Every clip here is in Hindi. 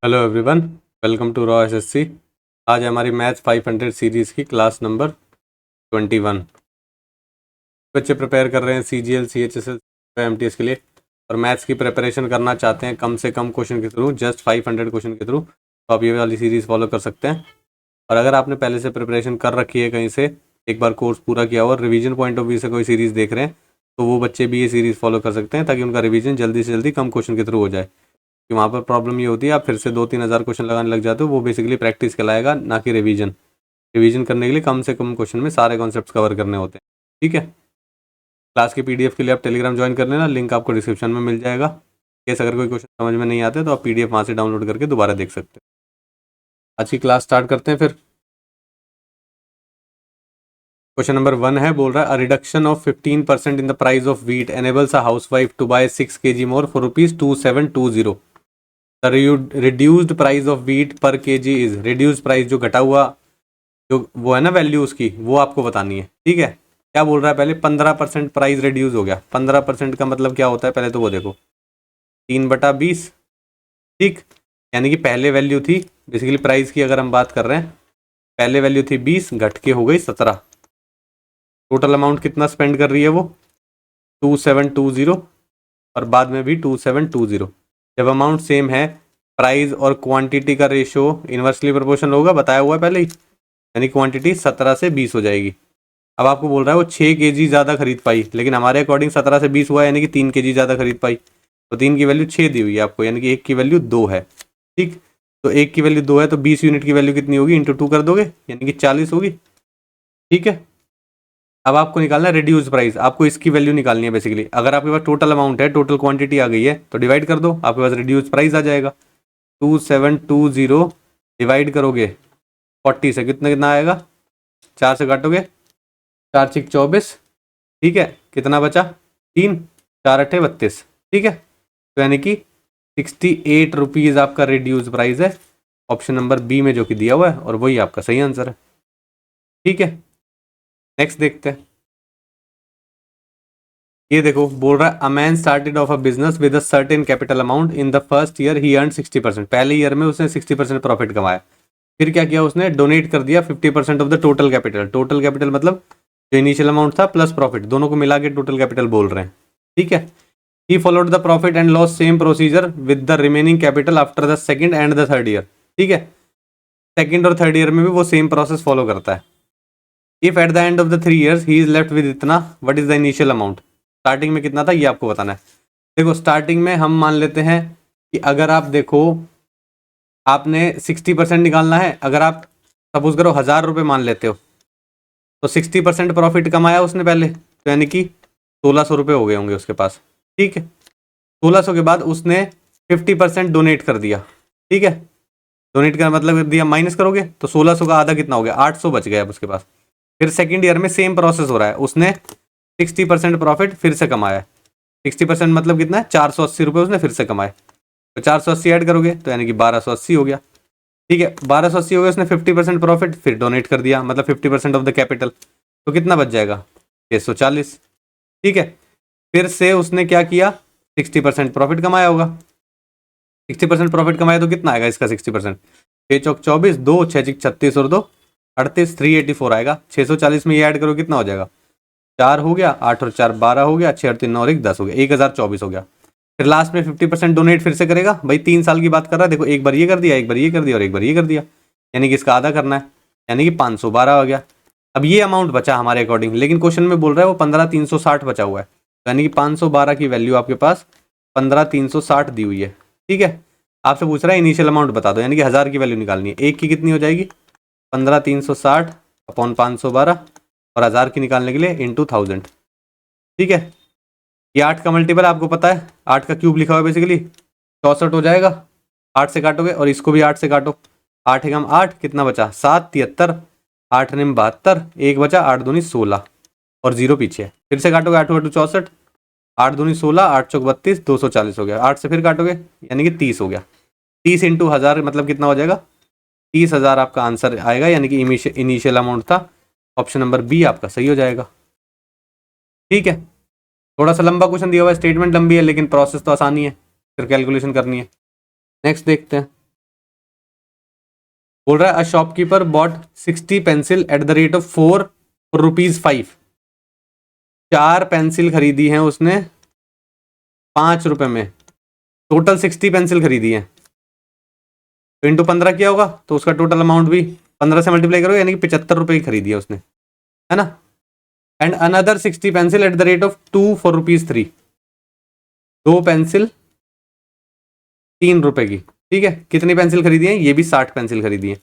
Hello everyone, welcome to raw SSC. आज हमारी मैथ्स 500 सीरीज़ की क्लास नंबर 21। बच्चे प्रिपेयर कर रहे हैं सीजीएल, सीएचएसएल, एमटीएस के लिए और मैथ्स की प्रिपरेशन करना चाहते हैं कम से कम क्वेश्चन के थ्रू, जस्ट 500 क्वेश्चन के थ्रू, तो आप ये वाली सीरीज़ फॉलो कर सकते हैं। और अगर आपने पहले से प्रिपरेशन कर रखी है, कहीं से एक बार कोर्स पूरा किया हुआ और रिवीजन पॉइंट ऑफ व्यू से कोई सीरीज़ देख रहे हैं, तो वो बच्चे भी ये सीरीज़ फॉलो कर सकते हैं ताकि उनका रिवीजन जल्दी से जल्दी कम क्वेश्चन के थ्रू हो जाए। कि वहाँ पर प्रॉब्लम ये होती है, आप फिर से 2-3 हज़ार क्वेश्चन लगाने लग जाते हो, वो बेसिकली प्रैक्टिस कहलाएगा, ना कि रिवीजन। रिवीजन करने के लिए कम से कम क्वेश्चन में सारे कॉन्सेप्ट्स कवर करने होते हैं। ठीक है, क्लास की पीडीएफ के लिए आप टेलीग्राम ज्वाइन कर लेना, लिंक आपको डिस्क्रिप्शन में मिल जाएगा। केस अगर कोई क्वेश्चन समझ में नहीं आते तो आप पीडीएफ वहाँ से डाउनलोड करके दोबारा देख सकते हैं। आज की क्लास स्टार्ट करते हैं। फिर क्वेश्चन नंबर 1 है, बोल रहा है a reduction of 15% in the price of wheat enables a housewife to buy 6 kg more for ₹2720। The reduced price of wheat per KG is, reduced price जो घटा हुआ जो वो है ना वैल्यू उसकी, वो आपको बतानी है। ठीक है, क्या बोल रहा है पहले 15% प्राइस रिड्यूस हो गया। 15% का मतलब क्या होता है पहले तो वो देखो, 3/20। ठीक, यानी कि पहले वैल्यू थी बेसिकली प्राइस की, अगर हम बात कर रहे हैं पहले वैल्यू थी 20, घट के हो गई 17। टोटल अमाउंट कितना स्पेंड कर रही है वो 2720, और बाद में भी 2720। जब अमाउंट सेम है, प्राइस और क्वांटिटी का रेशो इन्वर्सली प्रोपोर्शनल होगा, बताया हुआ है पहले ही, यानी क्वांटिटी 17 से 20 हो जाएगी। अब आपको बोल रहा है वो 6 kg ज़्यादा खरीद पाई, लेकिन हमारे अकॉर्डिंग 17 से 20 हुआ, यानी कि 3 kg ज़्यादा खरीद पाई, तो 3 की वैल्यू 6 दी हुई है आपको, यानी कि 1 की वैल्यू 2 है। ठीक, तो 1 की वैल्यू 2 है तो 20 यूनिट की वैल्यू कितनी होगी, इंटू 2 कर दोगे, यानी कि 40 होगी। ठीक है, अब आपको निकालना है रिड्यूस प्राइस, आपको इसकी वैल्यू निकालनी है बेसिकली। अगर आपके पास टोटल अमाउंट है, टोटल क्वांटिटी आ गई है, तो डिवाइड कर दो, आपके पास रिड्यूस प्राइस आ जाएगा। 2720 डिवाइड करोगे 40 से, कितना कितना आएगा, 4 से काटोगे, 4 6 24। ठीक है, कितना बचा, 3, 4 8 32। ठीक है, तो यानी कि 68 रुपीज़ आपका रिड्यूस प्राइस है, ऑप्शन नंबर बी में जो कि दिया हुआ है, और वही आपका सही आंसर है। ठीक है, नेक्स्ट देखते हैं। ये देखो, बोल रहा है a man started of a business with a certain capital amount, in the first year he earn 60%। पहले ईयर में उसने 60% प्रॉफिट कमाया। फिर क्या किया उसने, डोनेट कर दिया 50% of the total capital. Total capital मतलब जो इनिशियल अमाउंट था प्लस प्रॉफिट, दोनों को मिला के टोटल कैपिटल बोल रहे हैं। ठीक है, he followed the profit and loss same procedure with the remaining capital after the second and the third year. ठीक है, सेकंड और थर्ड ईयर में भी वो सेम प्रोसेस फॉलो करता है। If at the end of the 3 years he is left with इतना, what is the initial amount. Starting में कितना था ये आपको बताना है। देखो, स्टार्टिंग में हम मान लेते हैं कि अगर आप देखो आपने 60% निकालना है, अगर आप सपोज करो 1000 रुपये मान लेते हो, तो 60% प्रॉफिट कमाया उसने पहले, तो यानी कि 1600 रुपये हो गए होंगे उसके पास। ठीक है, 1600 के बाद उसने 50% डोनेट कर दिया। ठीक है, डोनेट का मतलब कर दिया, माइनस करोगे तो 1600 का आधा कितना हो गया, 800 बच गया अब उसके पास। फिर सेकेंड ईयर में सेम प्रोसेस हो रहा है, उसने 60% प्रॉफिट फिर से कमाया है। 60% मतलब कितना है, 480 रुपये उसने फिर से कमाए, तो 480 ऐड करोगे तो यानी कि 1280 हो गया। ठीक है, 1280 हो गया, उसने 50% प्रॉफिट फिर डोनेट कर दिया, मतलब 50% ऑफ द कैपिटल, तो कितना बच जाएगा, 640। ठीक है, फिर से उसने क्या किया, 60% प्रॉफिट कमाया होगा। 60% प्रॉफिट कमाया तो कितना आएगा इसका 60%, 6 चौक 24, 2 6 चिक 36 और 2 38, 384 आएगा। 640 में ये ऐड करो कितना हो जाएगा, 4 हो गया, 8 और 4 12 हो गया, 6 और 3 9 और 1 10 हो गया, 1024 हो गया। फिर लास्ट में 50% डोनेट फिर से करेगा, भाई 3 साल की बात कर रहा है, देखो एक बार ये कर दिया, एक बार ये कर दिया और एक बार ये कर दिया, यानी कि इसका आधा करना है, यानी कि 512 हो गया। अब ये अमाउंट बचा हमारे अकॉर्डिंग, लेकिन क्वेश्चन में बोल रहा है वो 15360 बचा हुआ है, यानी कि 512 की वैल्यू आपके पास 15360 दी हुई है। ठीक है, आपसे पूछ रहा है इनिशियल अमाउंट बता दो, यानी कि 1000 की वैल्यू निकालनी है। एक की कितनी हो जाएगी, 15360 अपॉन 512, और 1000 की निकालने के लिए इंटू 1000। ठीक है, ये 8 का मल्टीपल आपको पता है, 8 का क्यूब लिखा हुआ है बेसिकली, 64 हो जाएगा। 8 से काटोगे और इसको भी 8 से काटो, 8 एकम 8, कितना बचा 7 73, 8 निम 72, 1 बचा, 8 दूनी 16 और 0 पीछे है। फिर से काटोगे, 8 8 64, 8 दूनी 16, 8 चौक 32, 240 हो गया। 8 से फिर काटोगे यानी कि 30 हो गया। 30 इंटू 1000 मतलब कितना हो जाएगा, 30,000 आपका आंसर आएगा, यानी कि इनिशियल अमाउंट था। ऑप्शन नंबर बी आपका सही हो जाएगा। ठीक है, थोड़ा सा लंबा क्वेश्चन दिया हुआ है, स्टेटमेंट लंबी है, लेकिन प्रोसेस तो आसानी है, फिर कैलकुलेशन करनी है। नेक्स्ट देखते हैं। बोल रहा है a shopkeeper bot 60 pencil eight the rate of 4 rupees 5। 4 pencil खरीदी हैं उसने 5 रुपए में, टोटल 60 पेंसिल खरीदी है, तो इंटू 15 किया होगा तो उसका टोटल अमाउंट भी 15 से मल्टीप्लाई करोगे, यानी कि 75 रुपए की खरीदी है उसने, है ना। And another 60 pencil eight the rate of 2 4 rupees 3। 2 pencil 3 रुपए की, ठीक है। कितनी पेंसिल खरीदी है, ये भी 60 पेंसिल खरीदी है,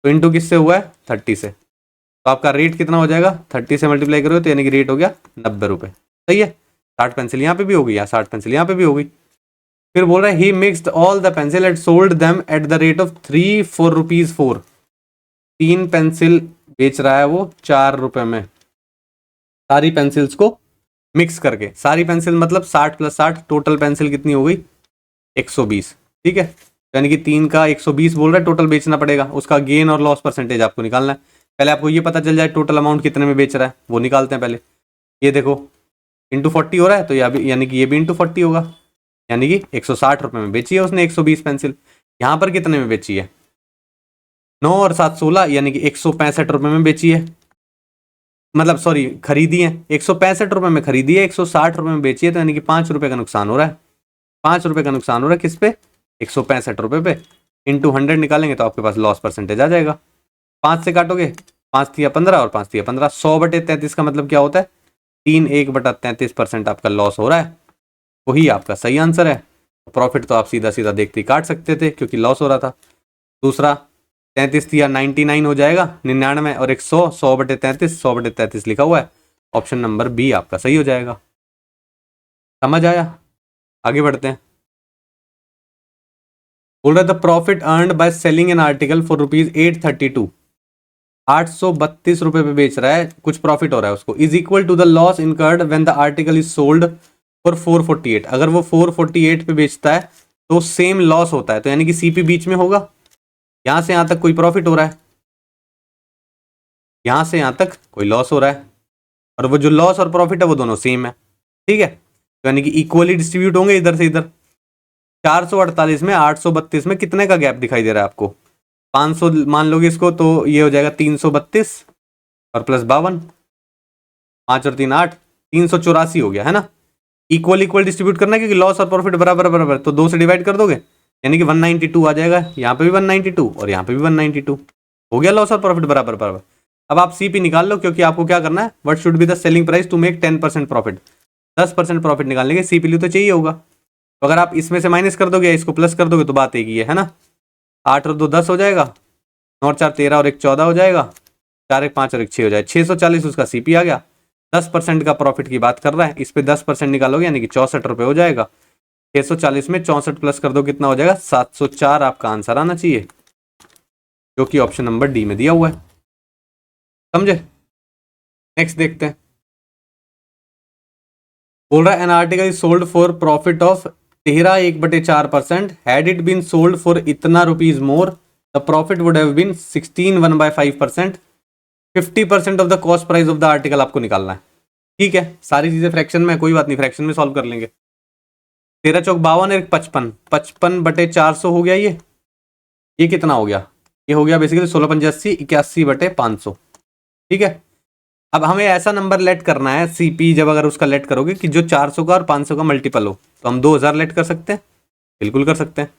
तो इंटू किससे हुआ है, 30 से। तो आपका रेट कितना हो जाएगा, 30 से मल्टीप्लाई करोगे तो यानी कि रेट हो गया 90 रुपए, सही है। 60 पेंसिल यहाँ पे भी हो गई, 60 पेंसिल यहाँ पे भी हो गई। फिर बोल रहा है he mixed all the pencil and sold them at the rate of 3 4 rupees 4। 3 pencil बेच रहा है वो 4 रुपए में, सारी पेंसिल्स को मिक्स करके। सारी पेंसिल मतलब 60 + 60, टोटल पेंसिल कितनी हो गई, 120, ठीक है। यानी कि 3 का 120 बोल रहा है टोटल बेचना पड़ेगा, उसका गेन और लॉस परसेंटेज आपको निकालना है। पहले आपको ये पता चल जाए टोटल अमाउंट कितने में बेच रहा है, वो निकालते हैं पहले। ये देखो इंटू 40 हो रहा है, तो यानी कि ये भी इंटू 40 होगा, यानी कि 160 रुपए में बेची है उसने 120 पेंसिल। यहाँ पर कितने में बेची है, 9 और 7 16, यानी कि 165 रुपए में बेची है, मतलब सॉरी खरीदी है, 165 रुपए में खरीदी है, 160 रुपए में बेची है, तो यानी कि 5 रुपए का नुकसान हो रहा है। 5 रुपए का नुकसान हो रहा है किस पे, 165 रुपए पे। इंटू 100 निकालेंगे तो आपके पास लॉस परसेंटेज आ जाएगा। 5 से काटोगे, 5 तिया 15 और 5 तिया 15, 100/33 का मतलब क्या होता है, 3 1/33% आपका लॉस हो रहा है। वही आपका सही आंसर है। प्रॉफिट तो आप सीधा सीधा देखते ही काट सकते थे क्योंकि लॉस हो रहा था। दूसरा 33 तिया 99 हो जाएगा, 99 और 100, 100/33, 100/33 लिखा हुआ है, ऑप्शन नंबर बी आपका सही हो जाएगा। समझ आया, आगे बढ़ते हैं। बोल रहा the profit earned by selling an article for ₹832। 832 रुपए पे बेच रहा है, कुछ प्रॉफिट हो रहा है उसको, is equal to the loss incurred when the article is sold for 448। अगर वो 448 पे बेचता है तो सेम लॉस होता है, तो यानी कि सीपी बीच में होगा। यहां से यहां तक कोई प्रॉफिट हो रहा है, यहां से यहां तक कोई लॉस हो रहा है, और वो जो लॉस और प्रॉफिट है वो दोनों सेम है, ठीक है। तो यानी कि इक्वली डिस्ट्रीब्यूट होंगे इधर से इधर। 448 में 832 में कितने का गैप दिखाई दे रहा है आपको, 500 मान लोगे इसको, तो ये हो जाएगा 332 और प्लस 52, 5 और 3 8, 384 हो गया, है ना। इक्वल इक्वल डिस्ट्रीब्यूट करना है क्योंकि लॉस और प्रॉफिट बराबर बराबर, तो 2 से डिवाइड कर दोगे यानी कि 192 आ जाएगा। यहाँ पे भी 192 और यहाँ पे भी 192 हो गया, लॉस और प्रॉफिट बराबर बराबर। अब आप सीपी निकाल लो, क्योंकि आपको क्या करना है, what should be the selling price to make 10% profit. 10% profit निकालने के सीपी तो चाहिए होगा, तो अगर आप इसमें से माइनस कर दोगे, इसको प्लस कर दोगे तो बात एक ही है ना। 8 और 2 10 हो जाएगा, 9 और 4 13 और 1 14 हो जाएगा, 4 1 5 और 1 6 हो जाएगा, 640 उसका सीपी आ गया। 10% का प्रॉफिट की बात कर रहा है, इस पे 10% निकालोगे यानी कि 64 रुपए हो जाएगा। 640 में 64 प्लस कर दो कितना हो जाएगा, 704 आपका आंसर आना चाहिए, जो कि ऑप्शन नंबर डी में दिया हुआ है। समझे, नेक्स्ट देखते हैं। बोल रहा है an article is sold for profit of 13 1/4%, had it been sold for इतना rupees more the profit would have been 16 1/5%। 50% of the cost price of the article आपको निकालना है, ठीक है। सारी चीजें फ्रैक्शन में, कोई बात नहीं, फ्रैक्शन में सॉल्व कर लेंगे। 13 चौक 52 और 55, 55/400 हो गया। ये कितना हो गया, ये हो गया बेसिकली 16 85 81/500, ठीक है। अब हमें ऐसा नंबर लेट करना है सीपी, जब अगर उसका लेट करोगे कि जो 400 का और 500 का मल्टीपल हो, तो हम 2000 लेट कर सकते हैं, बिल्कुल कर सकते हैं।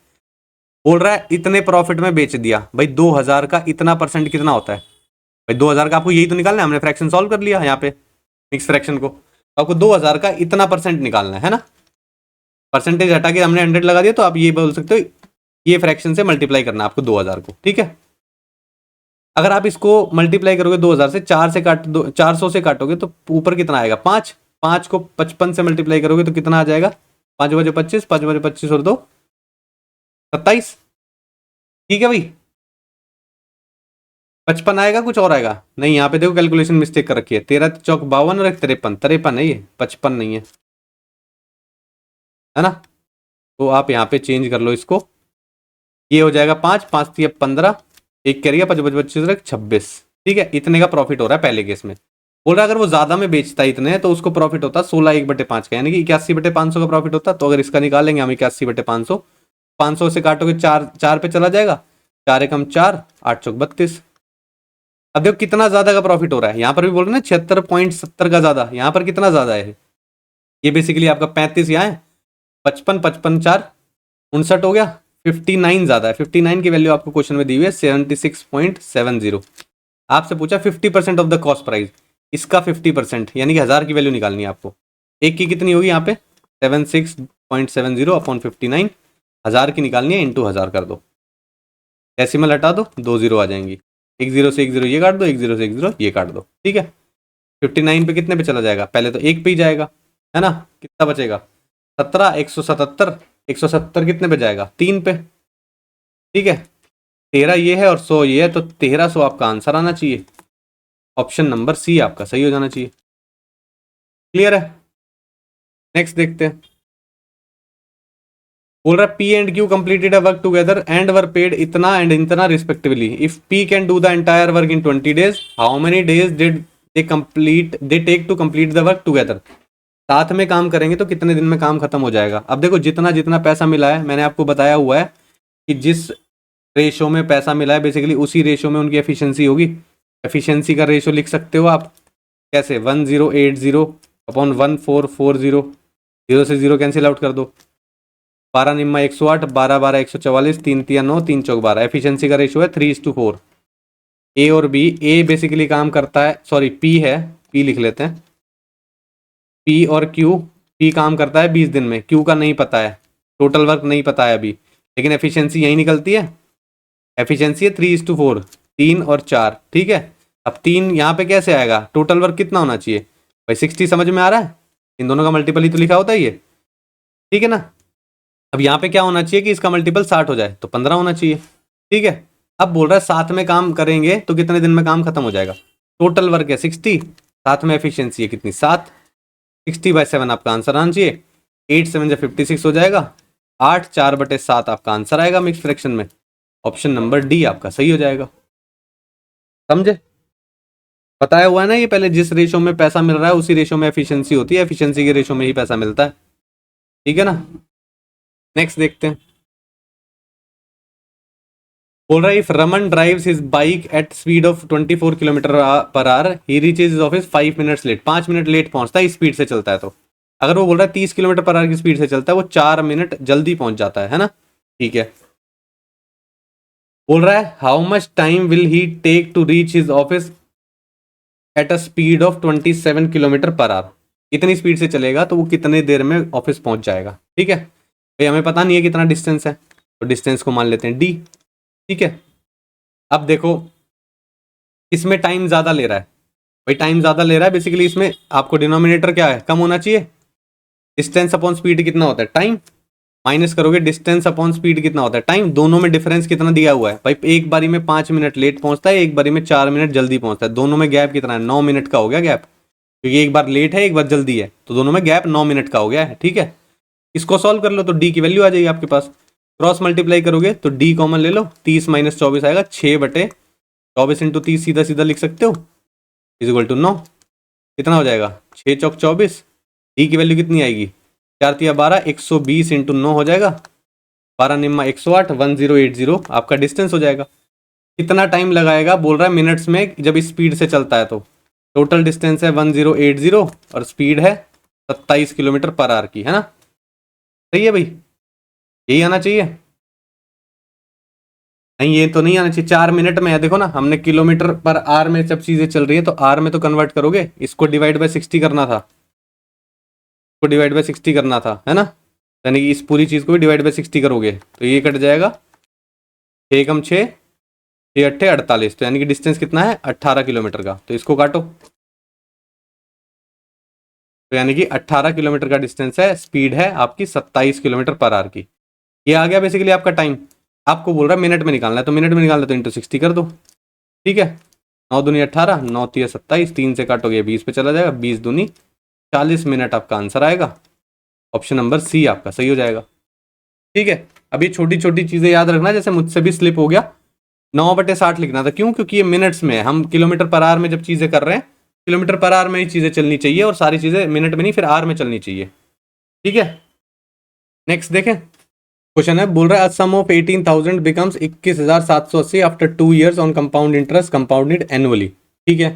बोल रहा है इतने प्रॉफिट में बेच दिया, भाई 2000 का इतना परसेंट कितना होता है, भाई 2000 का आपको यही तो निकालना है, हमने फ्रैक्शन सॉल्व कर लिया यहाँ पे मिक्स फ्रैक्शन को, तो आपको 2000 का इतना परसेंट निकालना है ना। परसेंटेज हटा के हमने 100 लगा दिया, तो आप ये बोल सकते हो ये फ्रैक्शन से मल्टीप्लाई करना है आपको 2000 को, ठीक है। अगर आप इसको मल्टीप्लाई करोगे 2000 से, 400 से काटोगे तो ऊपर कितना आएगा, 5। 5 को 55 से मल्टीप्लाई करोगे तो कितना आ जाएगा, 5 बजे 25, 5 बजे 25 और 2 27, ठीक है भाई। 55 आएगा, कुछ और आएगा नहीं, यहाँ पे देखो कैलकुलेशन मिस्टेक कर रखी है, 13 चौक 52 और 53, 53 है ये, 55 नहीं है ना। तो आप यहाँ पे चेंज कर लो इसको, ये हो जाएगा 5 5 3 15, एक करिए 5 5 25 26, ठीक है। इतने का प्रॉफिट हो रहा है पहले केस में। बोल रहा है अगर वो ज्यादा में बेचता है इतने, तो उसको प्रॉफिट होता 16 1/5 का, यानी कि 81/500 का प्रॉफिट होता। तो अगर इसका निकालेंगे हम 81/500, 500 से काटोगे 4 4 पे चला जाएगा, 4 एकम 4, 8 चौक 32। अब देखो कितना ज्यादा का प्रॉफिट हो रहा है, यहाँ पर भी बोल रहे हैं ना 76.70 का ज्यादा, यहाँ पर कितना ज्यादा है, ये बेसिकली आपका 35 यहाँ है, 55, 55 4 59 हो गया, 59 ज्यादा है। 59 की वैल्यू आपको क्वेश्चन में दी हुई है 76.70। आपसे पूछा 50% ऑफ द कॉस्ट प्राइस, इसका 50% यानी कि 1000 की वैल्यू निकालनी है आपको। एक की कितनी होगी यहाँ पे 76.70 अपॉन 59, 1000 की निकालनी है, इंटू 1000 कर दो, डेसिमल हटा दो, 2 जीरो आ जाएंगी, एक जीरो से एक जीरो ये काट दो, एक जीरो से एक जीरो ये काट दो, ठीक है। 59 पे कितने पे चला जाएगा, पहले तो एक पे ही जाएगा है ना, कितना बचेगा 17, 177, 170 कितने पे जाएगा 3 पे, ठीक है। 13 ये है और 100 ये है, तो 1300 आपका आंसर आना चाहिए। ऑप्शन नंबर सी आपका सही हो जाना चाहिए। क्लियर है, नेक्स्ट देखते हैं। बोल रहा है P and Q completed a work together and were paid इतना एंड इतना respectively. If P can do the entire work in 20 days, how many days did they take to complete the work together. साथ में काम करेंगे तो कितने दिन में काम खत्म हो जाएगा। अब देखो जितना जितना पैसा मिला है, मैंने आपको बताया हुआ है कि जिस रेशो में पैसा मिला है बेसिकली उसी रेशो में उनकी एफिशिएंसी होगी। एफिशिएंसी का रेशो लिख सकते हो आप कैसे, 1080 अपॉन 1440, जीरो से जीरो कैंसिल आउट कर दो, 12 निम्मा 108, 12 12 144, 3 3 9, 3 चौक 12। एफिशिएंसी का रेशो है 3:4। ए और बी, ए बेसिकली काम करता है, सॉरी पी है, पी लिख लेते हैं, पी और क्यू, पी काम करता है 20 दिन में, क्यू का नहीं पता है, टोटल वर्क नहीं पता है अभी, लेकिन एफिशिएंसी यही निकलती है, एफिशिएंसी है 3:4, 3 और 4, ठीक है। अब 3 यहाँ पे कैसे आएगा, टोटल वर्क कितना होना चाहिए भाई 60, समझ में आ रहा है, इन दोनों का मल्टीपल ही तो लिखा होता है ये, ठीक है ना। अब यहाँ पे क्या होना चाहिए कि इसका मल्टीपल 60 हो जाए, तो 15 होना चाहिए, ठीक है। अब बोल रहा है साथ में काम करेंगे तो कितने दिन में काम खत्म हो जाएगा। टोटल वर्क है 60, साथ में एफिशिएंसी है कितनी 7, 60/7 आपका आंसर आना चाहिए। 8 7 जा 56 हो जाएगा, 8 4/7 आपका आंसर आएगा मिक्स फ्रैक्शन में। ऑप्शन नंबर डी आपका सही हो जाएगा। समझे, बताया हुआ है ना ये पहले, जिस रेशो में पैसा मिल रहा है उसी रेशो में एफिशिएंसी होती है, एफिशिएंसी के रेशो में ही पैसा मिलता है, ठीक है ना। नेक्स्ट देखते हैं। बोल रहा है if Raman drives his bike at speed of 24 kilometre per hour, he reaches his office 5 minutes late. 5 minute late पहुंचता है, इस स्पीड से चलता है तो। अगर वो बोल रहा है 30 किलोमीटर पर आवर की स्पीड से चलता है, वो 4 मिनट जल्दी पहुंच जाता है ना, ठीक है। बोल रहा है how much time will he take to reach his office at a speed of 27 kilometre per hour. इतनी स्पीड से चलेगा तो वो कितने देर में ऑफिस पहुंच जाएगा, ठीक है। भाई हमें पता नहीं है कितना डिस्टेंस है, तो डिस्टेंस को मान लेते हैं डी, ठीक है। अब देखो इसमें टाइम ज़्यादा ले रहा है, भाई टाइम ज़्यादा ले रहा है बेसिकली, इसमें आपको डिनोमिनेटर क्या है कम होना चाहिए, डिस्टेंस अपॉन स्पीड कितना होता है टाइम, माइनस करोगे डिस्टेंस अपॉन स्पीड कितना होता है टाइम, दोनों में डिफरेंस कितना दिया हुआ है भाई, एक बारी में 5 मिनट लेट पहुंचता है, एक बारी में 4 मिनट जल्दी पहुंचता है, दोनों में गैप कितना है 9 मिनट का हो गया गैप, क्योंकि एक बार लेट है एक बार जल्दी है, तो दोनों में गैप 9 मिनट का हो गया है, ठीक है। इसको सॉल्व कर लो तो डी की वैल्यू आ जाएगी आपके पास, क्रॉस मल्टीप्लाई करोगे तो डी कॉमन ले लो, 30 - 24 आएगा, 6/24 इंटू 30 सीधा सीधा लिख सकते हो, इज इक्वल टू 9, कितना हो जाएगा 6 चौक 24, डी की वैल्यू कितनी आएगी 4 तिया 12, 120 इंटू 9 हो जाएगा, 12 निम्मा 108, 1080 आपका डिस्टेंस हो जाएगा। कितना टाइम लगाएगा बोल रहा है मिनट्स में, जब इस स्पीड से चलता है तो। टोटल डिस्टेंस है 1080 और स्पीड है 27 किलोमीटर पर आवर की, है ना। सही है भाई, यही आना चाहिए। नहीं ये तो नहीं आना चाहिए, 4 मिनट में है, देखो ना हमने किलोमीटर पर आवर में जब चीजें चल रही है तो आर में तो कन्वर्ट करोगे, इसको डिवाइड बाय 60 करना था, इसको डिवाइड बाय 60 करना था, है ना, यानी कि इस पूरी चीज को भी डिवाइड बाय 60 करोगे तो ये कट जाएगा, 6 कम 6, 6 8 48, तो यानी कि डिस्टेंस कितना है 18 किलोमीटर का, तो इसको काटो, तो यानी कि 18 किलोमीटर का डिस्टेंस है, स्पीड है आपकी 27 किलोमीटर पर आवर की। ये आ गया बेसिकली आपका टाइम। आपको बोल रहा है मिनट में निकालना है, तो मिनट में निकालना है तो इंटू 60 कर दो, ठीक है। 9 दूनी 18, 9 तिया 27, 3 से काटोगे 20 पे चला जाएगा, 20 दूनी 40 मिनट आपका आंसर आएगा। ऑप्शन नंबर सी आपका सही हो जाएगा, ठीक है। अभी छोटी छोटी चीजें याद रखना, जैसे मुझसे भी स्लिप हो गया, 9/60 लिखना था, क्यों, क्योंकि ये मिनट्स में है, हम किलोमीटर पर आवर में जब चीजें कर रहे हैं, किलोमीटर पर आवर में ही चीजें चलनी चाहिए, और सारी चीजें मिनट में नहीं फिर आवर में चलनी चाहिए, ठीक है। नेक्स्ट देखें। क्वेश्चन है, बोल रहा है sum of 18,000 becomes 21,780 after 2 years on compound interest compounded annually. ठीक है,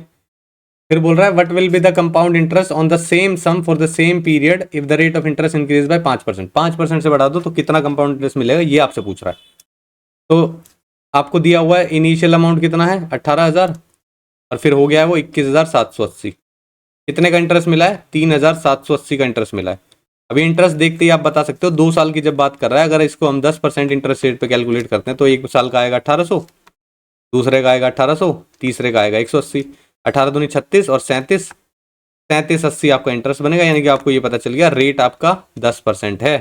फिर बोल रहा है what will be the compound interest on the same sum for the same period if the rate of interest increase by 5%। 5% से बढ़ा दो तो कितना कंपाउंड इंटरेस्ट मिलेगा, ये आपसे पूछ रहा है। तो आपको दिया हुआ है इनिशियल अमाउंट कितना है 18,000 और फिर हो गया है वो 21,780। कितने का इंटरेस्ट मिला है 3,780 का इंटरेस्ट मिला है। अभी इंटरेस्ट देखते ही आप बता सकते हो 2 साल की जब बात कर रहा है, अगर इसको हम 10% इंटरेस्ट रेट पे कैलकुलेट करते हैं तो एक साल का आएगा 1800, दूसरे का आएगा 1800, तीसरे का आएगा 180। 18 दूनी 36 और 37, 3780 आपका इंटरेस्ट बनेगा। यानी कि आपको ये पता चल गया रेट आपका 10% है।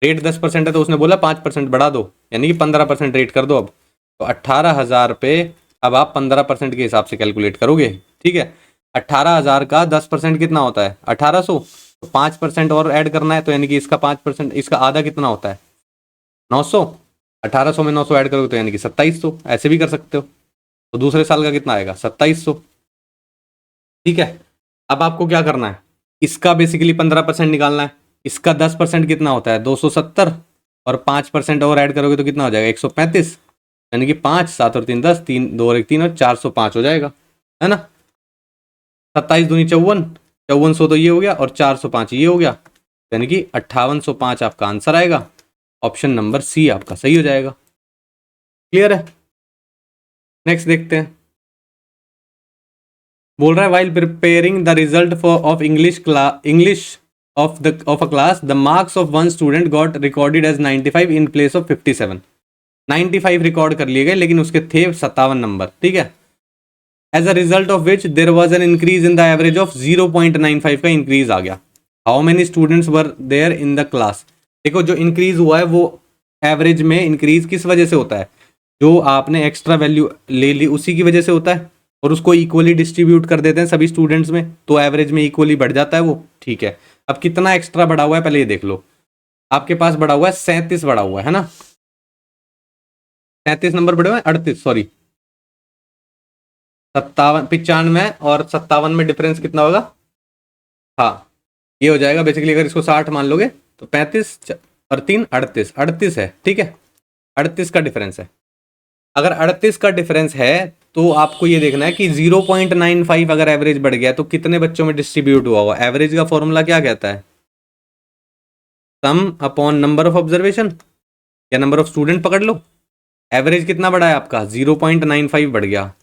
रेट 10% है तो उसने बोला 5% बढ़ा दो, यानी कि 15% रेट कर दो। अब तो 18,000 पे अब आप 15% के हिसाब से कैलकुलेट करोगे। ठीक है, 18,000 का 10% कितना होता है 1800, तो 5% और ऐड करना है, तो यानी कि इसका 5%, इसका आधा कितना होता है 900। 1800 में 900 ऐड करोगे तो यानी कि 2700। ऐसे भी कर सकते हो। तो दूसरे साल का कितना आएगा 2700। ठीक है, अब आपको क्या करना है, इसका बेसिकली 15% निकालना है। इसका 10% कितना होता है 270 और 5% और ऐड करोगे तो कितना हो जाएगा 135। यानी कि 5 7 और 3 10, 3 2 और 1 3 और 405 हो जाएगा, है ना। 27 दूनी 54, 5400 तो ये हो गया और 405 ये हो गया, यानी कि 5805 आपका आंसर आएगा। ऑप्शन नंबर सी आपका सही हो जाएगा। क्लियर है। नेक्स्ट देखते हैं। बोल रहा है while preparing the result for of English of a class the marks of one student got recorded as 95 in place of 57। 95 record कर लिए गए लेकिन उसके थे 57 नंबर। ठीक है, as a result of which there was an increase in the average of 0.95 का इंक्रीज आ गया। How many students were there in the class. देखो जो इंक्रीज हुआ है वो एवरेज में इंक्रीज किस वजह से होता है, जो आपने एक्स्ट्रा वैल्यू ले ली उसी की वजह से होता है, और उसको इक्वली डिस्ट्रीब्यूट कर देते हैं सभी स्टूडेंट्स में तो एवरेज में इक्वली बढ़ जाता है वो। ठीक है, अब कितना एक्स्ट्रा बढ़ा हुआ है पहले ये देख लो। आपके पास बढ़ा हुआ है 37 बढ़ा हुआ है ना, 37 नंबर बढ़े हुए 38 सॉरी 57 95 और 57 में डिफरेंस कितना होगा, हाँ ये हो जाएगा बेसिकली। अगर इसको 60 मान लोगे तो 35 और 3 38, 38 है। ठीक है, 38 का डिफरेंस है। अगर 38 का डिफरेंस है तो आपको ये देखना है कि 0.95 अगर एवरेज बढ़ गया तो कितने बच्चों में डिस्ट्रीब्यूट हुआ एवरेज का फॉर्मूला क्या कहता है, सम अपॉन नंबर ऑफ ऑब्जर्वेशन या नंबर ऑफ स्टूडेंट पकड़ लो। एवरेज कितना बढ़ा है आपका 0.95 बढ़ गया,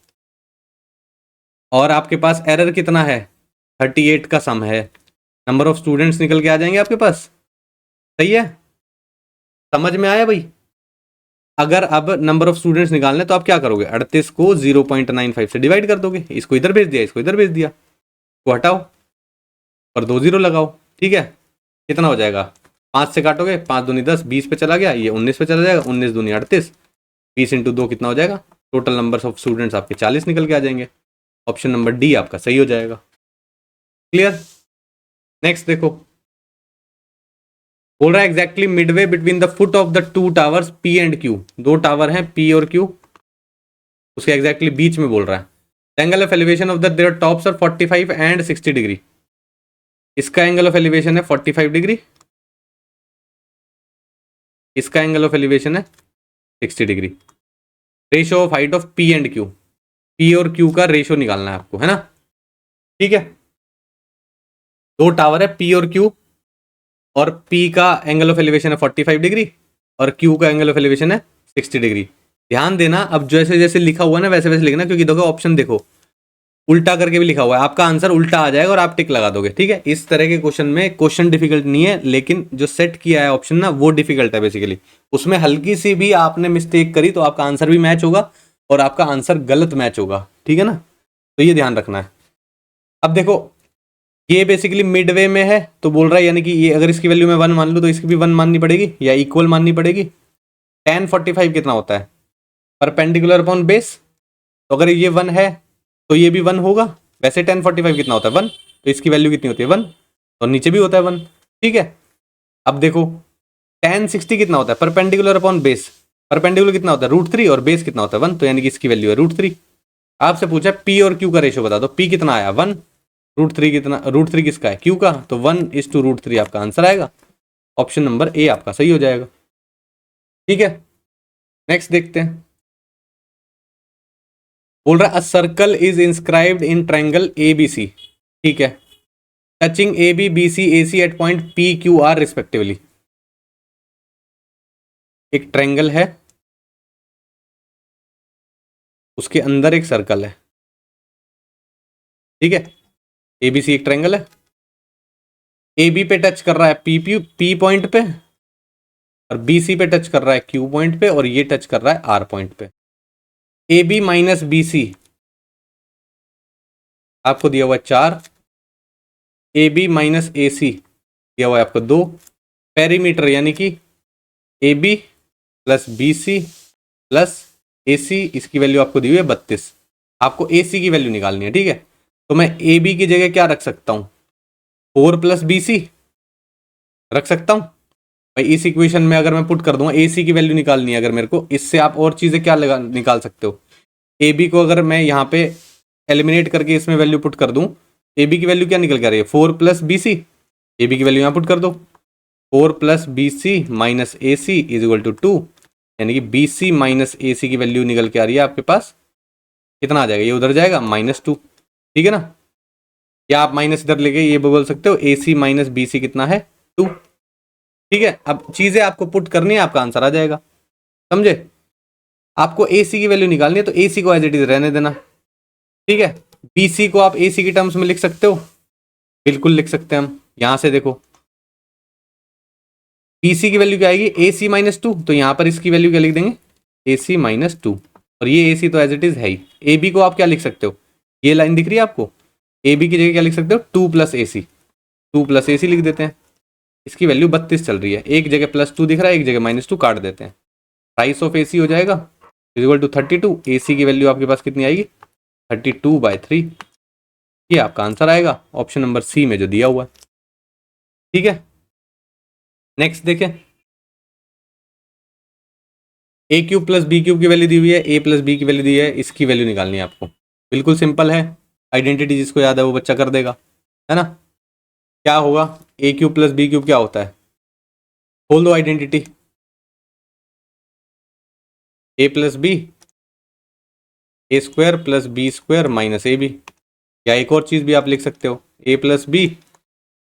और आपके पास एरर कितना है 38 का सम है, नंबर ऑफ स्टूडेंट्स निकल के आ जाएंगे आपके पास। सही है, समझ में आया भाई। अगर अब नंबर ऑफ स्टूडेंट्स निकालने तो आप क्या करोगे 38 को 0.95 से डिवाइड कर दोगे। इसको इधर भेज दिया, इसको इधर भेज दिया, को हटाओ और 2 0 लगाओ। ठीक है, कितना हो जाएगा 5 से काटोगे 5 दूनी 10, 20 पे चला गया, ये 19 पे चला जाएगा, 19 दूनी 38, 20 इंटू 2 कितना हो जाएगा, टोटल नंबर ऑफ स्टूडेंट्स आपके 40 निकल के आ जाएंगे। ऑप्शन नंबर डी आपका सही हो जाएगा। क्लियर। नेक्स्ट देखो, बोल रहा है exactly midway between the foot of the 2 towers P and Q. 2 tower हैं पी और क्यू, उसके एग्जैक्टली बीच में बोल रहा है angle of elevation of the their tops are 45 and 60 degree. इसका एंगल ऑफ एलिवेशन है 45 डिग्री, इसका एंगल ऑफ एलिवेशन है 60 degree. Ratio of height of P and Q, P और क्यू का रेशियो निकालना है आपको, है ना। ठीक है, 2 टावर है पी और क्यू, और पी का एंगल ऑफ एलिवेशन है 45 डिग्री और क्यू का एंगल ऑफ एलिवेशन है 60 डिग्री। ध्यान देना, अब जैसे जैसे लिखा हुआ है ना वैसे वैसे लिखना, क्योंकि देखो ऑप्शन देखो उल्टा करके भी लिखा हुआ है, आपका आंसर उल्टा आ जाएगा और आप टिक लगा दोगे। ठीक है, इस तरह के क्वेश्चन में क्वेश्चन डिफिकल्ट नहीं है, लेकिन जो सेट किया है ऑप्शन ना वो डिफिकल्ट है बेसिकली। उसमें हल्की सी भी आपने मिस्टेक करी तो आपका आंसर भी मैच होगा और आपका आंसर गलत मैच होगा। ठीक है ना, तो ये ध्यान रखना है। अब देखो ये बेसिकली मिडवे में है तो बोल रहा है, यानी कि ये अगर इसकी वैल्यू मैं 1 मान लूँ तो इसकी भी 1 माननी पड़ेगी या इक्वल माननी पड़ेगी। tan 45 कितना होता है परपेंडिकुलर अपॉन बेस, तो अगर ये 1 है तो ये भी 1 होगा। वैसे tan 45 कितना होता है 1, तो इसकी वैल्यू कितनी होती है 1, तो नीचे भी होता है 1। ठीक है, अब देखो tan 60 कितना होता है परपेंडिकुलर अपॉन बेस, परपेंडिकुलर कितना होता है √3 और बेस कितना होता है 1, तो यानी कि इसकी वैल्यू है √3। आपसे पूछा पी और क्यू का रेशियो बता दो, पी कितना आया 1, √3 कितना, √3 किसका है क्यू का, तो 1:√3 आपका आंसर आएगा। ऑप्शन नंबर ए आपका सही हो जाएगा। ठीक है, नेक्स्ट देखते हैं। बोल रहा है a circle is inscribed in triangle A B C, ठीक है, touching A B B C A C at point P Q R respectively. एक ट्रायंगल है, उसके अंदर एक सर्कल है, ठीक है, ए बी सी एक ट्रायंगल है, ए बी पे टच कर रहा है पी पॉइंट पे, और बी सी पे टच कर रहा है क्यू पॉइंट पे, और ये टच कर रहा है आर पॉइंट पे। A B minus B C आपको दिया हुआ है 4, ए बी माइनस ए सी दिया हुआ है आपको 2, पेरीमीटर यानी कि A B plus B C plus A C, इसकी वैल्यू आपको दी हुई है 32। आपको ए सी की वैल्यू निकालनी है, ठीक है। तो मैं ए बी की जगह क्या रख सकता हूँ, 4 प्लस बी सी रख सकता हूँ भाई। इस इक्वेशन में अगर मैं पुट कर दूंगा, ए सी की वैल्यू निकालनी है अगर मेरे को, इससे आप और चीज़ें क्या निकाल सकते हो। ए बी को अगर मैं यहाँ पे एलिमिनेट करके इसमें वैल्यू पुट कर दूं, ए बी की वैल्यू क्या निकल के आ रही है, 4 plus B C. A B की वैल्यू यहाँ पुट कर दो, 4 plus B C minus A C is equal to 2, यानी कि बी सी माइनस ए सी की वैल्यू निकल के आ रही है आपके पास, कितना आ जाएगा, ये उधर जाएगा -2, ठीक है ना। या आप माइनस इधर लेके ये बोल सकते हो ए सी माइनस बी सी कितना है, 2, ठीक है। अब चीज़ें आपको पुट करनी है, आपका आंसर आ जाएगा, समझे। आपको ए सी की वैल्यू निकालनी है, तो ए सी को एज इट इज रहने देना, ठीक है। बी सी को आप ए सी की टर्म्स में लिख सकते हो, बिल्कुल लिख सकते हैं हम। यहां से देखो बी सी की वैल्यू क्या आएगी, ए सी -2, तो यहां पर इसकी वैल्यू क्या लिख देंगे, ए सी -2, और ये ए सी तो एज इट इज है ही। ए बी को आप क्या लिख सकते हो, ये लाइन दिख रही है आपको, ए बी की जगह क्या लिख सकते हो, 2 plus A C, 2 plus A सी लिख देते हैं। इसकी वैल्यू 32 चल रही है, एक जगह +2 दिख रहा है, एक जगह -2 काट देते हैं, प्राइस ऑफ ए सी हो जाएगा इक्वल टू 32। ए सी की वैल्यू आपके पास कितनी आएगी, 32/3, ये आपका आंसर आएगा ऑप्शन नंबर सी में जो दिया हुआ है, ठीक है। नेक्स्ट देखें, ए क्यूब प्लस बी क्यूब की वैल्यू दी हुई है, ए प्लस बी की वैल्यू दी है, इसकी वैल्यू निकालनी है आपको। बिल्कुल सिंपल है, आइडेंटिटी जिसको याद है वो बच्चा कर देगा, है ना। क्या होगा, A cube plus B cube क्या होता है, खोल दो identity, A plus B A square plus B square minus A B. या एक और चीज़ भी आप लिख सकते हो, ए प्लस बी,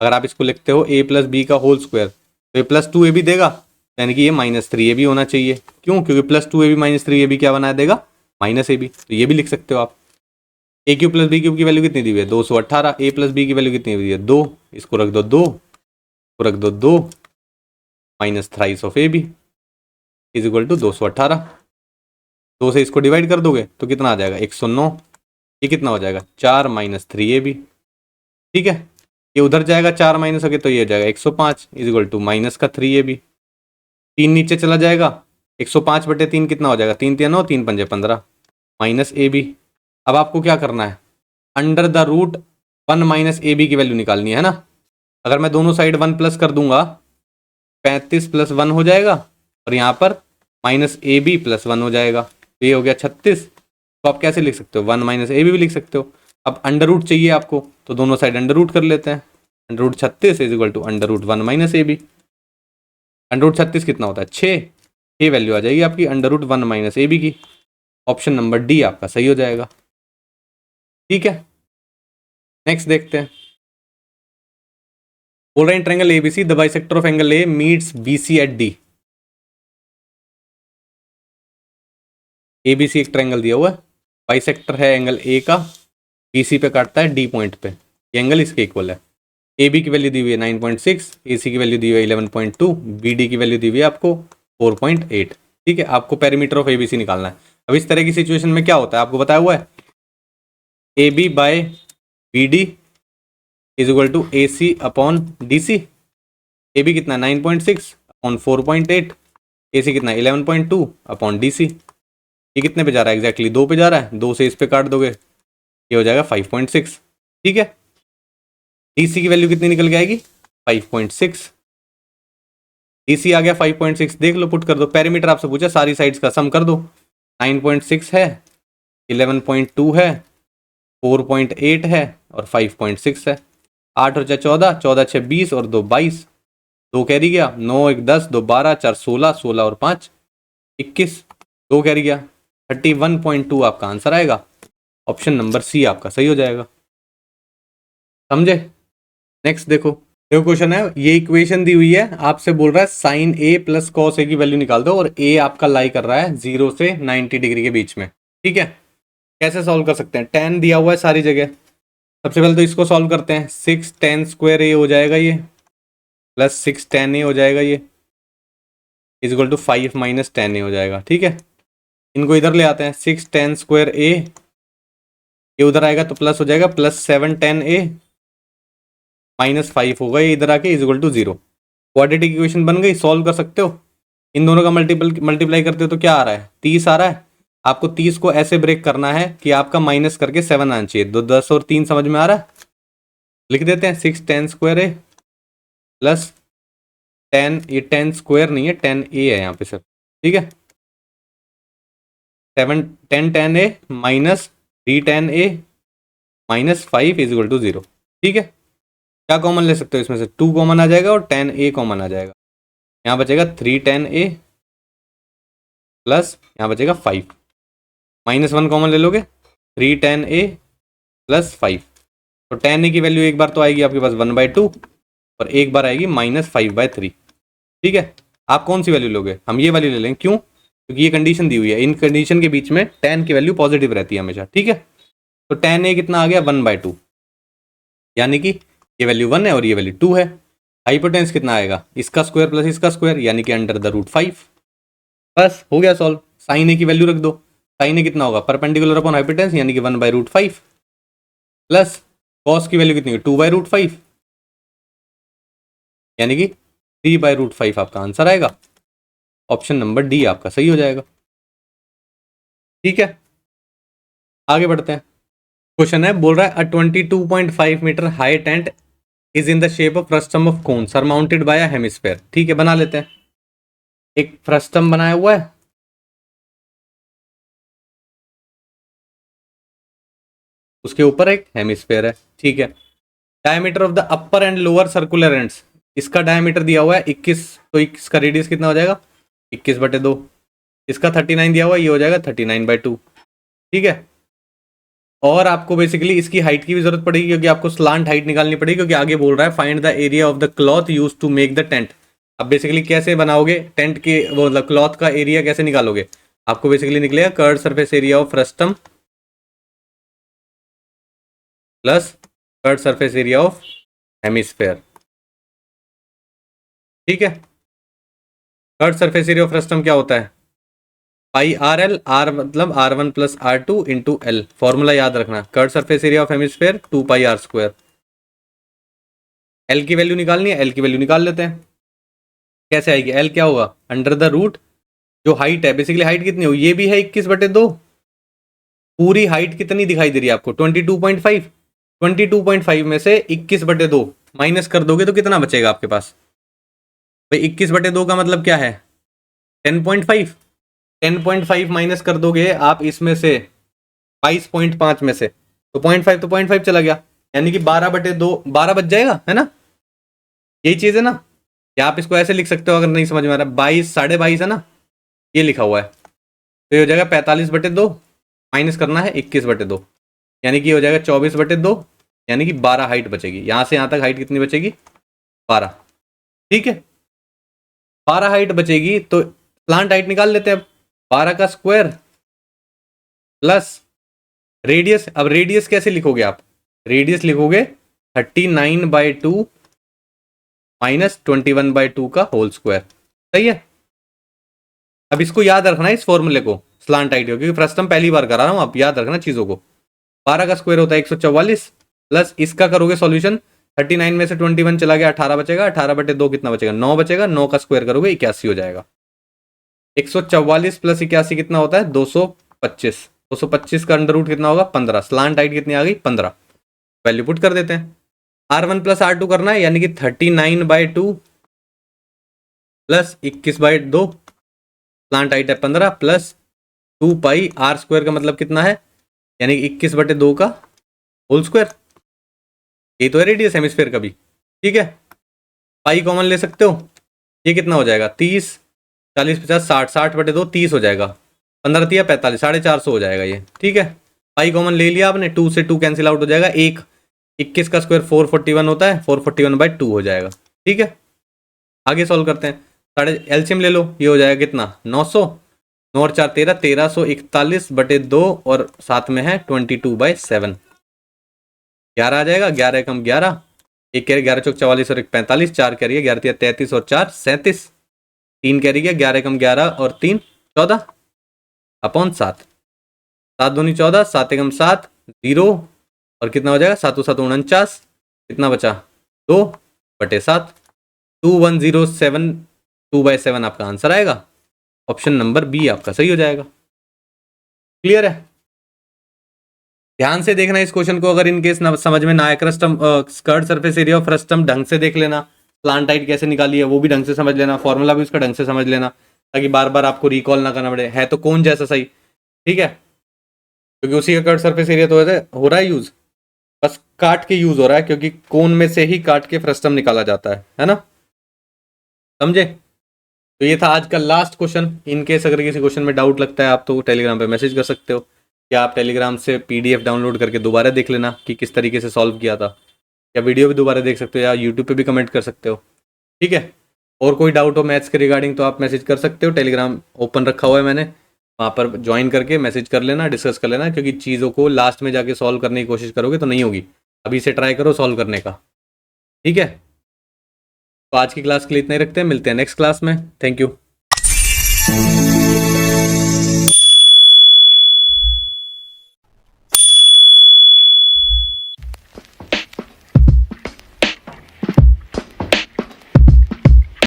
अगर आप इसको लिखते हो ए प्लस बी का होल स्क्वायर, तो ये +2 ए बी देगा, यानी कि ये -3 ए बी होना चाहिए। क्यों, क्योंकि +2 ए बी -3 ए बी क्या बना देगा, -ए बी, तो ये भी लिख सकते हो आप। ए क्यूब प्लस बी क्यूब की वैल्यू कितनी दी हुई है, 218, ए प्लस बी की वैल्यू कितनी दी है, 2, इसको रख दो 2, इसको रख दो 2, minus thrice of A B is equal to 218। 2 से इसको डिवाइड कर दोगे तो कितना आ जाएगा, 109। ये कितना हो जाएगा, 4 - 3 ए बी, ठीक है। ये उधर जाएगा 4 माइनस होके, तो ये हो जाएगा 105 is equal to -3 A B. 3 नीचे चला जाएगा, 105/3 कितना हो जाएगा, 3 × 9 3 × 5 = 15 माइनस ए बी। अब आपको क्या करना है, under the root 1 minus A B की वैल्यू निकालनी है ना। अगर मैं दोनों साइड 1 प्लस कर दूंगा, 35 + 1 हो जाएगा, और यहाँ पर -ab + 1 हो जाएगा, तो ये हो गया 36। तो आप कैसे लिख सकते हो, 1 माइनस ए बी भी लिख सकते हो। अब अंडर रूट चाहिए आपको, तो दोनों साइड अंडर रूट कर लेते हैं। Under root 36 is equal to under root 1 minus A B. Under root 36 कितना होता है, 6। ये वैल्यू आ जाएगी आपकी under root 1 minus A B की। ऑप्शन नंबर डी आपका सही हो जाएगा, ठीक है। नेक्स्ट देखते हैं, बोल रहे हैं triangle ABC the bisector of angle A meets BC at D. ABC एक ट्रायंगल दिया हुआ है, बाइसेक्टर है एंगल ए का, बीसी पे काटता है डी पॉइंट पे, ये एंगल इसके इक्वल है। ए बी की वैल्यू दी हुई है 9.6, ए सी की वैल्यू दी हुई है 11.2, बी डी की वैल्यू दी हुई है आपको 4.8, ठीक है। आपको perimeter of A B C निकालना है। अब इस तरह की सिचुएशन में क्या होता है आपको बताया हुआ है, A B by B D is equal to A C upon D C. A B कितना 9.6 अपॉन 4.8, ए सी कितना 11.2 अपॉन डी सी। ये कितने पे जा रहा है, एग्जैक्टली 2 पे जा रहा है, 2 से इस पे काट दोगे, ये हो जाएगा 5.6, ठीक है। डीसी की वैल्यू कितनी निकल के आएगी, 5.6। डीसी आ गया 5.6, देख लो पुट कर दो, पेरीमीटर आपसे पूछा, सारी साइड्स का सम कर दो। 9.6 है, 11.2 है, 4.8 है और 5.6 है। 8 और 4 14, 14 6 20 और 2 22, 2 कैरी गया, 9 1 10, 2 12, 4 16, 16 और 5 21, 2 कैरी गया, 31.2 आपका आंसर आएगा। ऑप्शन नंबर सी आपका सही हो जाएगा। समझे? नेक्स्ट देखो, देखो क्वेश्चन है, ये इक्वेशन दी हुई है, आपसे बोल रहा है sign A plus cos A की वैल्यू निकाल दो, और ए आपका लाई कर रहा है 0 से 90 डिग्री के बीच में। ठीक है, कैसे सॉल्व कर सकते हैं? tan दिया हुआ है सारी जगह। सबसे पहले तो इसको सॉल्व करते हैं। 6 tan स्क्वायर ए हो जाएगा ये, प्लस 6 tan ए हो जाएगा ये, is equal to 5 minus tan A हो जाएगा। ठीक है, इनको इधर ले आते हैं। 6 tan स्क्वायर ए, ये उधर आएगा तो प्लस हो जाएगा, प्लस 7 tan ए माइनस 5 होगा, ये इधर आके is equal to 0। Quadratic equation बन गई, सॉल्व कर सकते हो। इन दोनों का मल्टीप्लाई करते हो तो क्या आ रहा है? 30 आ रहा है। आपको 30 को ऐसे ब्रेक करना है कि आपका माइनस करके 7 आना चाहिए। 10 और 3 समझ में आ रहा है? लिख देते हैं 6 tan स्क्वायर ए प्लस 10, ये 10 स्क्वायर नहीं है, 10 ए है यहाँ पे सर। ठीक है, 10 tan A minus 3 tan A minus 5 is equal to 0। ठीक है, क्या कॉमन ले सकते हो इसमें से? 2 कॉमन आ जाएगा और tan ए कॉमन आ जाएगा। यहाँ बचेगा 3 tan ए प्लस यहाँ बचेगा 5, माइनस 1 कॉमन ले लोगे, 3 tan ए प्लस 5। तो tan ए की वैल्यू एक बार तो आएगी आपके पास 1/2 और एक बार आएगी -5/3। ठीक है, आप कौन सी वैल्यू लोगे? हम ये वैल्यू ले लेंगे। क्यों? क्योंकि ये कंडीशन दी हुई है, इन कंडीशन के बीच में tan की वैल्यू पॉजिटिव रहती है हमेशा। ठीक है, तो tan ए कितना आ गया? 1/2, यानी कि ये वैल्यू 1 है और ये वैल्यू 2 है। हाइपोटेंस कितना आएगा? इसका स्क्वायर प्लस इसका स्क्वायर, यानी कि √5। बस हो गया सॉल्व। साइन ए की वैल्यू रख दो। साइन ए कितना होगा? परपेंडिकुलर अपॉन हाइपोटेंस, यानी कि 1/5 प्लस कॉस की वैल्यू कितनी है? 2/5, यानी कि 3/5 आपका आंसर आएगा। ऑप्शन नंबर डी आपका सही हो जाएगा। ठीक है, आगे बढ़ते हैं। क्वेश्चन है, बोल रहा है a 22.5 metre high tent is in the shape of frustum of cone surmounted by a hemisphere. ठीक है, बना लेते हैं। एक फ्रस्टम बनाया हुआ है, उसके ऊपर एक हेमिस्फीयर है। ठीक है, diameter of the upper and lower circular ends, इसका डायमीटर दिया हुआ है 21, तो इसका रेडियस कितना हो जाएगा? 21/2। इसका 39 दिया हुआ है, ये हो जाएगा 39/2। ठीक है, और आपको बेसिकली इसकी हाइट की भी जरूरत पड़ेगी, क्योंकि आपको स्लांट हाइट निकालनी पड़ेगी, क्योंकि आगे बोल रहा है find the area of the cloth use to make the tent. अब बेसिकली कैसे बनाओगे टेंट के, वो क्लॉथ का एरिया कैसे निकालोगे? आपको बेसिकली निकलेगा curved surface area of frustum plus curved surface area of hemisphere. ठीक है, curved surface area of frustum क्या होता है? πRL, R मतलब R1 plus R2 into L। Formula याद रखना, curved surface area of hemisphere 2πr²। L की वैल्यू निकालनी है, L की वैल्यू निकाल लेते हैं। कैसे आएगी? L क्या होगा? अंडर द रूट, जो हाइट है, बेसिकली हाइट कितनी हो, ये भी है 21/2। पूरी हाइट कितनी दिखाई दे रही है आपको? 22.5। 22.5 में से 21/2 माइनस कर दोगे तो कितना बचेगा आपके पास? भाई 21/2 का मतलब क्या है? 10.5। 10.5 माइनस कर दोगे आप इसमें से 22.5 में से, तो 0.5 तो 0.5 चला गया, यानी कि 12/2, 12 बच जाएगा, है ना? यही चीज है ना? या आप इसको ऐसे लिख सकते हो, अगर नहीं समझ में आ रहा, 22, 22.5 है ना, ये लिखा हुआ है, तो ये हो जाएगा 45/2, माइनस करना है 21/2, यानी कि हो जाएगा 24/2, यानी कि 12 हाइट बचेगी। यहां से यहां तक हाइट कितनी बचेगी? 12। ठीक है, 12 हाइट बचेगी, तो प्लांट हाइट निकाल लेते हैं। 12 का स्क्वायर प्लस रेडियस। अब रेडियस कैसे लिखोगे आप? रेडियस लिखोगे 39/2 माइनस 21/2 का होल स्क्वायर। सही है, अब इसको याद रखना है, इस फॉर्मूले को, स्लांट हाइट, क्योंकि फ्रस्टम पहली बार करा रहा हूं, आप याद रखना चीजों को। 12 का स्क्वायर होता है 144, प्लस इसका करोगे सॉल्यूशन, 39 में से 21 चला गया, 18 बचेगा, 18/2 कितना बचेगा? 9 बचेगा, 9 का स्क्वायर करोगे 81 हो जाएगा। 144 प्लस 81 कितना होता है? 225। 225 का अंडर रूट कितना होगा? 15। स्लांट हाइट कितनी आ गई? 15। वैल्यू पुट कर देते हैं। R1 प्लस R2 करना है, यानी कि 39/2 प्लस 21/2, प्लांट हाइट है 15, प्लस 2πr² का मतलब कितना है? यानी कि 21/2 का होल स्क्वायर। ये तो है रेडियस हेमिस्फीयर का भी। ठीक है, पाई कॉमन ले सकते हो, ये कितना हो जाएगा? 30, 40 50 60, 60/2 30 हो जाएगा, 15 तिया 45, 450 हो जाएगा ये, ठीक है। पाई कॉमन ले लिया आपने, 2 से 2 कैंसिल आउट हो जाएगा, 21 का स्क्वायर 441 होता है, 441/2 हो जाएगा, ठीक है। आगे सॉल्व करते हैं, साढ़े एलसीएम ले लो, ये हो जाएगा कितना 900, 9 और 4 13, 1341/2 और साथ में है 22/7, 11 आ जाएगा, 11 एकम 11, एक कैरी 11 चौक 44 और 1 45, 4 कैरी है 11 तिया 33 और 4 37, 3 कैरी गया 11 एकम 11 और 3 14 अपॉन 7, 7 दूनी 14, 7 एकम 7 0 और कितना हो जाएगा 7 7 49, कितना बचा 2/7, 2107 2/7 आपका आंसर आएगा। ऑप्शन नंबर बी आपका सही हो जाएगा। क्लियर है? ध्यान से देखना इस क्वेश्चन को, अगर इन केस ना समझ में ना आए, frustum curved surface area of frustum ढंग से देख लेना, प्लांट हाइट कैसे निकाली है वो भी ढंग से समझ लेना, फॉर्मूला भी उसका ढंग से समझ लेना, ताकि बार बार आपको रिकॉल ना करना पड़े। है तो कौन जैसा सही, ठीक है, क्योंकि उसी का कर्ट सरफेस एरिया तो वैसे हो रहा है यूज, बस काट के यूज हो रहा है, क्योंकि कोन में से ही काट के फ्रस्टम निकाला जाता है ना, समझे। तो ये था आज का लास्ट क्वेश्चन। इन केस अगर किसी क्वेश्चन में डाउट लगता है आप तो टेलीग्राम पे मैसेज कर सकते हो, या आप टेलीग्राम से पीडीएफ डाउनलोड करके दोबारा देख लेना कि किस तरीके से सॉल्व किया था, या वीडियो भी दोबारा देख सकते हो, या यूट्यूब पे भी कमेंट कर सकते हो, ठीक है। और कोई डाउट हो मैथ्स के रिगार्डिंग तो आप मैसेज कर सकते हो, टेलीग्राम ओपन रखा हुआ है मैंने, वहाँ पर ज्वाइन करके मैसेज कर लेना, डिस्कस कर लेना, क्योंकि चीज़ों को लास्ट में जाके सॉल्व करने की कोशिश करोगे तो नहीं होगी, अभी से ट्राई करो सॉल्व करने का, ठीक है। तो आज की क्लास के लिए इतना ही रखते हैं, मिलते हैं नेक्स्ट क्लास में, थैंक यू।